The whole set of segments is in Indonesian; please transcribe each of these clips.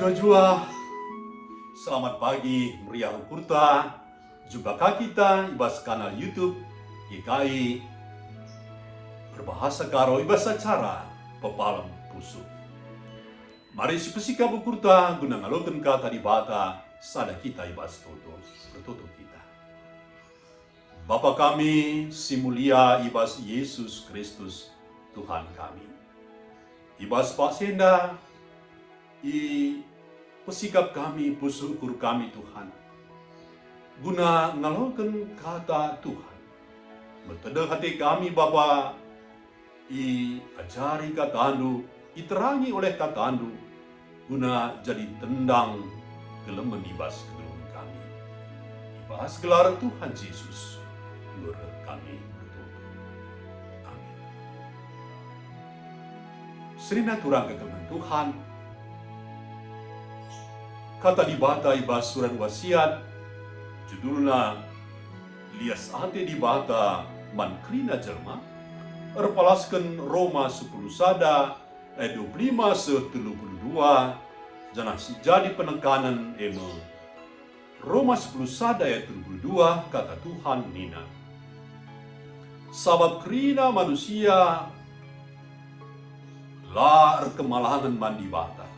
Jua-jua, selamat pagi meriah kurta. Jumpa kita ibas kanal YouTube GKI berbahasa karo ibas acara pepalam pusuk. Mari si pesika bukurta guna ngaloken kata di bata sada kita ibas toto bertoto kita. Bapa kami si mulia ibas Yesus Kristus Tuhan kami. Ibas Pak Senda pesikap kami, pusukur kami Tuhan. Guna ngaloken kata Tuhan. Betedeng hati kami Bapa, ajari katandu, iterangi oleh katandu, guna jadi tendang gelemen ibas kegelun kami. Ibas gelar Tuhan Yesus, guru kami bertutur. Amin. Serina turang kegelun Tuhan, kata di bata ibas surat wasiat, judulna lias ate di bata mankrina jelma, erpalaskan Roma 10 sada, ayat 25 32, jangan si jadi penekanan eme. Roma 10 sada ayat 22, kata Tuhan nina. Sabab krina manusia, la kemalangan mandi bata.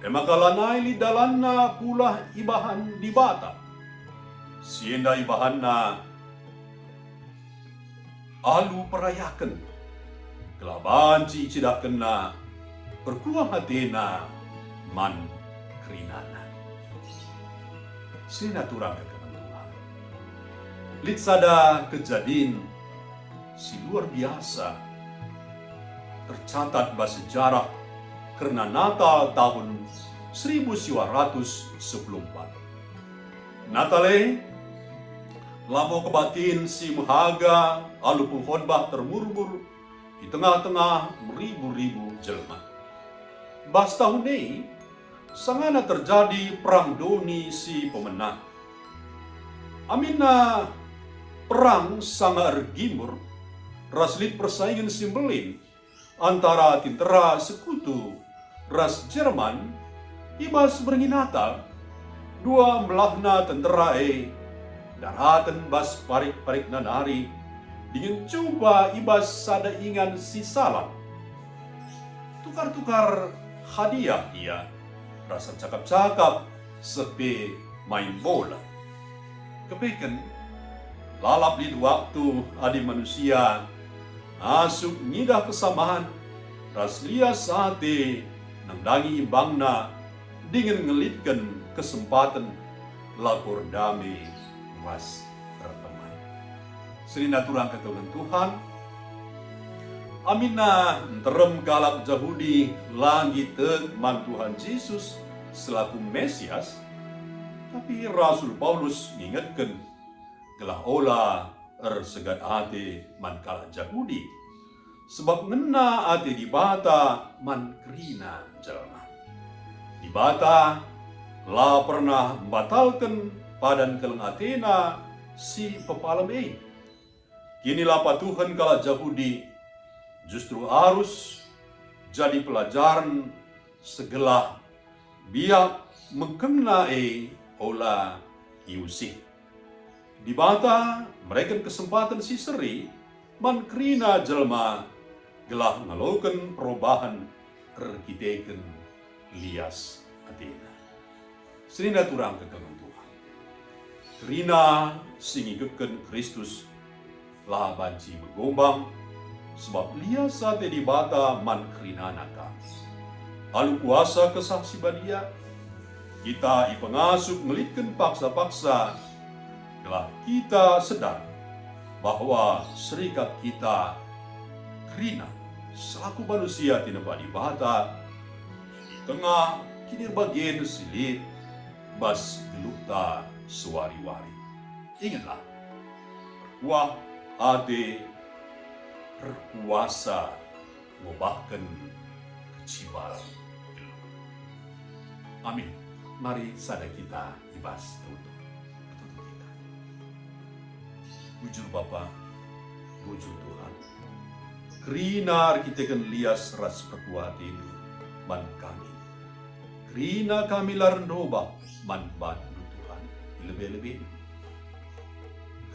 Emakalanai li dalanna pula ibahan di bata. Sienda ibahanna alu perayakan. Kelaban cidak kena berkuah hatena man kerinana. Sina turang ke Tuhan. Lit sada kejadian si luar biasa tercatat bahasa sejarah karena Natal tahun 1914. Natale, lamo kebatin si mahaga, alu pengkhotbah termurmur di tengah-tengah ribu-ribu jelma. Bas tahun ini, sangana terjadi perang doni si pemenang. Amina perang sangat ergimur, raslit persaingan simbelin antara tentara sekutu ras Jerman ibas berengi Natal dua melahna tentera daratan bas parik-parik nanari dengan coba ibas sada ingan si salam tukar-tukar hadiah ia rasa cakap-cakap sepi main bola kepeken lalap di waktu adi manusia asuk ngidah kesamaan ras lias sate nangdangi imbangna dengan ngelitkan kesempatan lapor damai mas berteman. Serina turang ketuhan Tuhan. Aminah terem kalak Yahudi langit man Tuhan Yesus selaku Mesias. Tapi Rasul Paulus mengingatkan telah olah segat ate man kalak Yahudi. Sebab ngena ate di bata man krina jalma. Di bata la pernah membatalkan padan keleng Athena si pepalam Kini lapa Tuhan kala Yahudi justru harus jadi pelajaran segala biak mengkena ola iusi. Di bata mereka kesempatan si seri man krina jalma gelah ngaloken perubahan erkiteken lias Athena. Serina turang kekelan Tuhan. Krina singigeken Kristus lah banci bergombang sebab lias sate di bata man krina naka. Alu kuasa kesaksi badia kita ipengasup melitken paksa-paksa gelah kita sedar bahwa serikat kita krina selaku manusia tinebak di bata di tengah kini bagian silit bas gelukta suari-wari. Ingatlah, berkuah ade berkuasa ngobahkan kecibal ilmu. Amin. Mari sada kita ibas tutup kita. Bujur Bapa, bujur Tuhan. Krinar kita kan lias ras perkuat ini man kami. Rina kami laran roba manfaat Tuhan. Lebih-lebih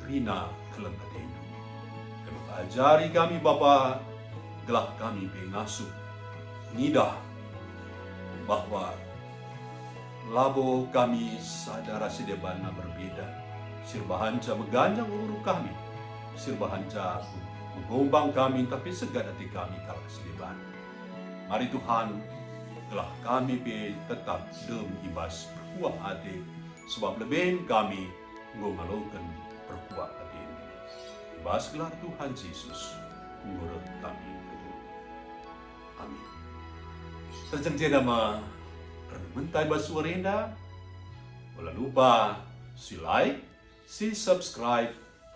Rina kelemahan. Ajari kami Bapa, gelah kami pengasuh. Nidah bahwa labo kami sadara sidebana berbeda. Sirbahanca meganjang uruk kami. Sirbahanca menggombang kami tapi segala hati kami kalah sideban. Mari Tuhan, telah kami tetap dem ibas perkuah hati, sebab lebih kami ngomalokan perkuah hati ini. Ibas gelar Tuhan Yesus, menurut kami berdua. Amin. Terjangkau nama mentai basuarenda, wala lupa si like, si subscribe,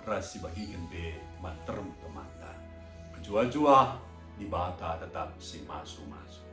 rasi bagikan be manterm temanda. Jua-jua di bata tetap si masuk-masuk.